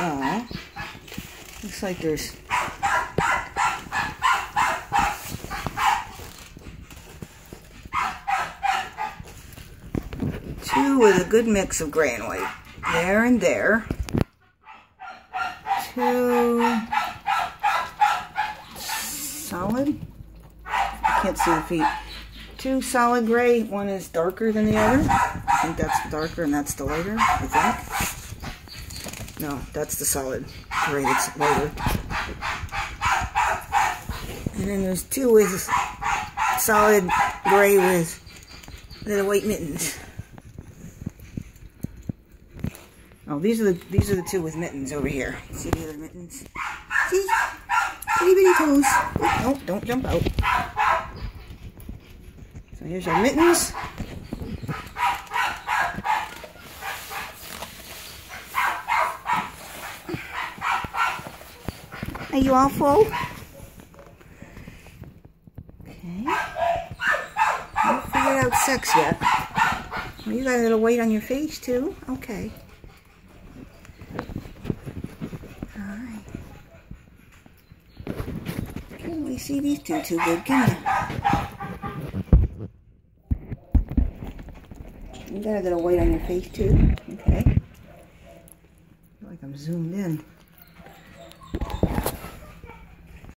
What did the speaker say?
Oh, looks like there's two with a good mix of gray and white. There and there. Two solid. I can't see the feet. Two solid gray. One is darker than the other. I think that's the darker and that's the lighter, I think. No, that's the solid gray that's lighter. And then there's two with solid gray with little white mittens. Oh, these are the two with mittens over here. See the other mittens? See? Itty bitty toes. Oh, don't jump out. So here's your mittens. Are you all full? Okay. Haven't figured out sex yet. Well, you got a little weight on your face too. Okay. Alright. Can't really see these two too good, can you? You got a little weight on your face too. Okay. I feel like I'm zoomed in.